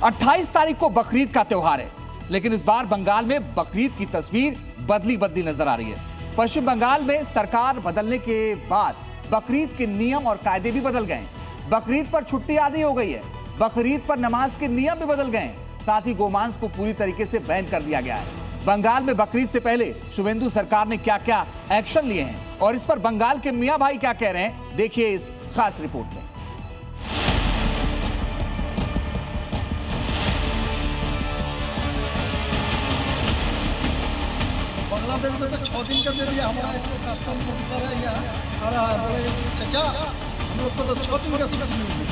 28 तारीख को बकरीद का त्योहार है, लेकिन इस बार बंगाल में बकरीद की तस्वीर बदली बदली नजर आ रही है। पश्चिम बंगाल में सरकार बदलने के बाद बकरीद के नियम और कायदे भी बदल गए। बकरीद पर छुट्टी आदि हो गई है, बकरीद पर नमाज के नियम भी बदल गए, साथ ही गोमांस को पूरी तरीके से बैन कर दिया गया है। बंगाल में बकरीद से पहले शुभेंदु सरकार ने क्या क्या एक्शन लिए हैं और इस पर बंगाल के मियां भाई क्या कह रहे हैं, देखिए इस खास रिपोर्ट में। बांग्लादेश में तो 6 दिन का दे दिया। हमारा कस्टम ऑफिसर है यहाँ, बोले चाचा हम लोग को तो 6 दिन का छुट्टी मिली,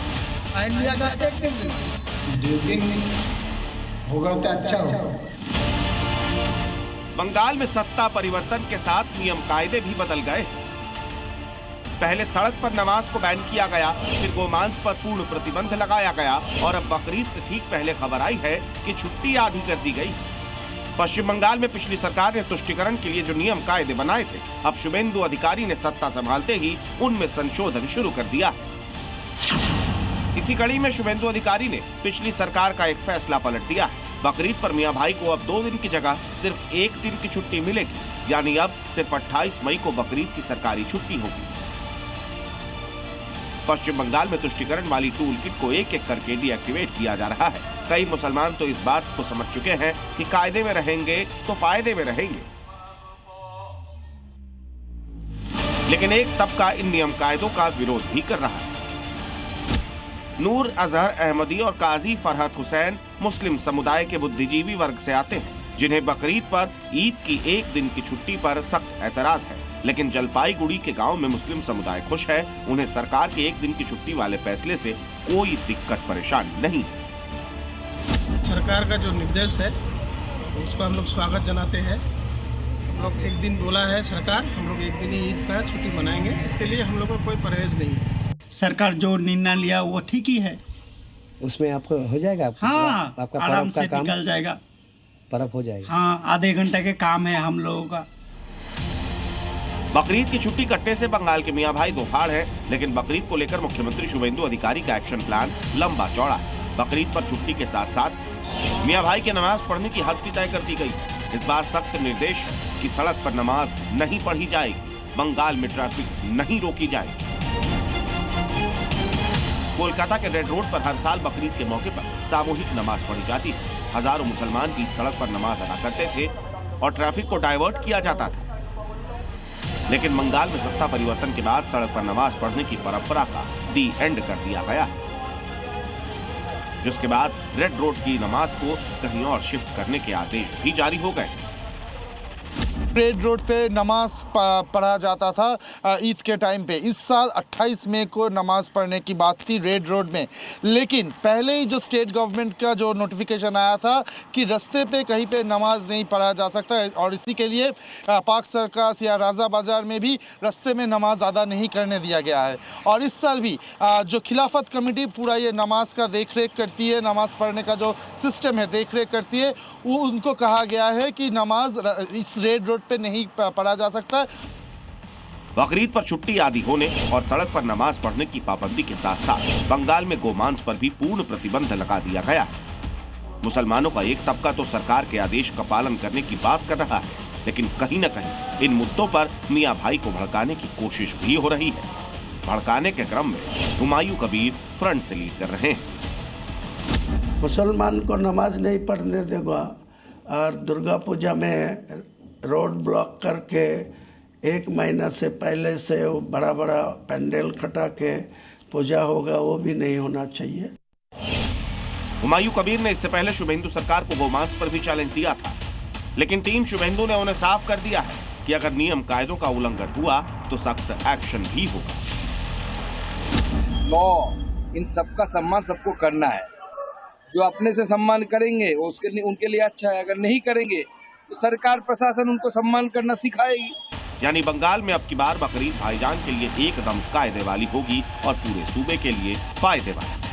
इंडिया का 1 दिन 2 दिन होगा तो अच्छा होगा। बंगाल में सत्ता परिवर्तन के साथ नियम कायदे भी बदल गए। पहले सड़क पर नमाज को बैन किया गया, फिर गोमांस पर पूर्ण प्रतिबंध लगाया गया और अब बकरीद से ठीक पहले खबर आई है कि छुट्टी आधी कर दी गई। पश्चिम बंगाल में पिछली सरकार ने तुष्टिकरण के लिए जो नियम कायदे बनाए थे, अब शुभेंदु अधिकारी ने सत्ता संभालते ही उनमें संशोधन शुरू कर दिया। इसी कड़ी में शुभेंदु अधिकारी ने पिछली सरकार का एक फैसला पलट दिया है। बकरीद पर मियां भाई को अब 2 दिन की जगह सिर्फ 1 दिन की छुट्टी मिलेगी, यानी अब सिर्फ 28 मई को बकरीद की सरकारी छुट्टी होगी। पश्चिम बंगाल में तुष्टिकरण वाली टूल किट को एक-एक करके डीएक्टिवेट किया जा रहा है। कई मुसलमान तो इस बात को समझ चुके हैं कि कायदे में रहेंगे तो फायदे में रहेंगे, लेकिन एक तबका इन नियम कायदों का विरोध भी कर रहा है। नूर अजहर अहमदी और काजी फरहत हुसैन मुस्लिम समुदाय के बुद्धिजीवी वर्ग से आते हैं, जिन्हें बकरीद पर ईद की 1 दिन की छुट्टी पर सख्त ऐतराज है। लेकिन जलपाईगुड़ी के गांव में मुस्लिम समुदाय खुश है, उन्हें सरकार के 1 दिन की छुट्टी वाले फैसले से कोई दिक्कत परेशानी नहीं। सरकार का जो निर्देश है उसको हम लोग स्वागत जनाते हैं। हम लोग 1 दिन बोला है सरकार, हम लोग 1 दिन ही ईद का छुट्टी मनाएंगे, इसके लिए हम लोग को कोई परहेज नहीं है। सरकार जो निर्णय लिया वो ठीक ही है, उसमें आपको हो जाएगा। हाँ, आपका आराम से निकल जाएगा, पर्व हो जाएगा। हाँ, आधे घंटे के काम है हम लोगों का। बकरीद की छुट्टी कटने से बंगाल के मियां भाई दोफाड़ है, लेकिन बकरीद को लेकर मुख्यमंत्री शुभेंदु अधिकारी का एक्शन प्लान लंबा चौड़ा है। बकरीद पर छुट्टी के साथ साथ मियां भाई के नमाज पढ़ने की हद भी तय कर दी गई। इस बार सख्त निर्देश कि सड़क पर नमाज नहीं पढ़ी जाएगी, बंगाल में ट्रैफिक नहीं रोकी जाएगी। कोलकाता के रेड रोड पर हर साल बकरीद के मौके पर सामूहिक नमाज पढ़ी जाती है। हजारों मुसलमान की सड़क पर नमाज अदा करते थे और ट्रैफिक को डाइवर्ट किया जाता था। लेकिन बंगाल में सत्ता परिवर्तन के बाद सड़क पर नमाज पढ़ने की परंपरा का दी एंड कर दिया गया, जिसके बाद रेड रोड की नमाज को कहीं और शिफ्ट करने के आदेश भी जारी हो गए। रेड रोड पे नमाज पढ़ा जाता था ईद के टाइम पे। इस साल 28 मई को नमाज पढ़ने की बात थी रेड रोड में, लेकिन पहले ही जो स्टेट गवर्नमेंट का जो नोटिफिकेशन आया था कि रास्ते पे कहीं पे नमाज नहीं पढ़ा जा सकता है और इसी के लिए पाक सर्कस या राजा बाजार में भी रास्ते में नमाज अदा नहीं करने दिया गया है। और इस साल भी जो खिलाफत कमेटी पूरा ये नमाज का देख रेख करती है, नमाज पढ़ने का जो सिस्टम है देख रेख करती है, वो उनको कहा गया है कि नमाज इस रेड रोड पे नहीं पढ़ा जा सकता। बकरीद पर छुट्टी आदि होने और सड़क पर नमाज पढ़ने की पाबंदी के साथ साथ बंगाल में गोमांस पर भी पूर्ण प्रतिबंध लगा दिया गया। मुसलमानों का एक तबका तो सरकार के आदेश का पालन करने की बात कर रहा है, लेकिन कहीं न कहीं इन मुद्दों पर मियां भाई को भड़काने की कोशिश भी हो रही है। भड़काने के क्रम में हुमायूं कबीर फ्रंट से लीड कर रहे हैं। मुसलमान को नमाज नहीं पढ़ने देगा और दुर्गा पूजा में रोड ब्लॉक करके 1 महीना से पहले से वो बड़ा बड़ा पंडाल खटा के पूजा होगा, वो भी नहीं होना चाहिए। हुमायूं कबीर ने इससे पहले शुभेंदु सरकार को गोमांस पर भी चैलेंज दिया था, लेकिन टीम शुभेंदु ने उन्हें साफ कर दिया है कि अगर नियम कायदों का उल्लंघन हुआ तो सख्त एक्शन भी होगा। लॉ इन सबका सम्मान सबको करना है। जो अपने से सम्मान करेंगे वो उनके लिए अच्छा है, अगर नहीं करेंगे तो सरकार प्रशासन उनको सम्मान करना सिखाएगी। यानी बंगाल में अब की बार बकरीद भाईजान के लिए एकदम कायदे वाली होगी और पूरे सूबे के लिए फायदे वाली।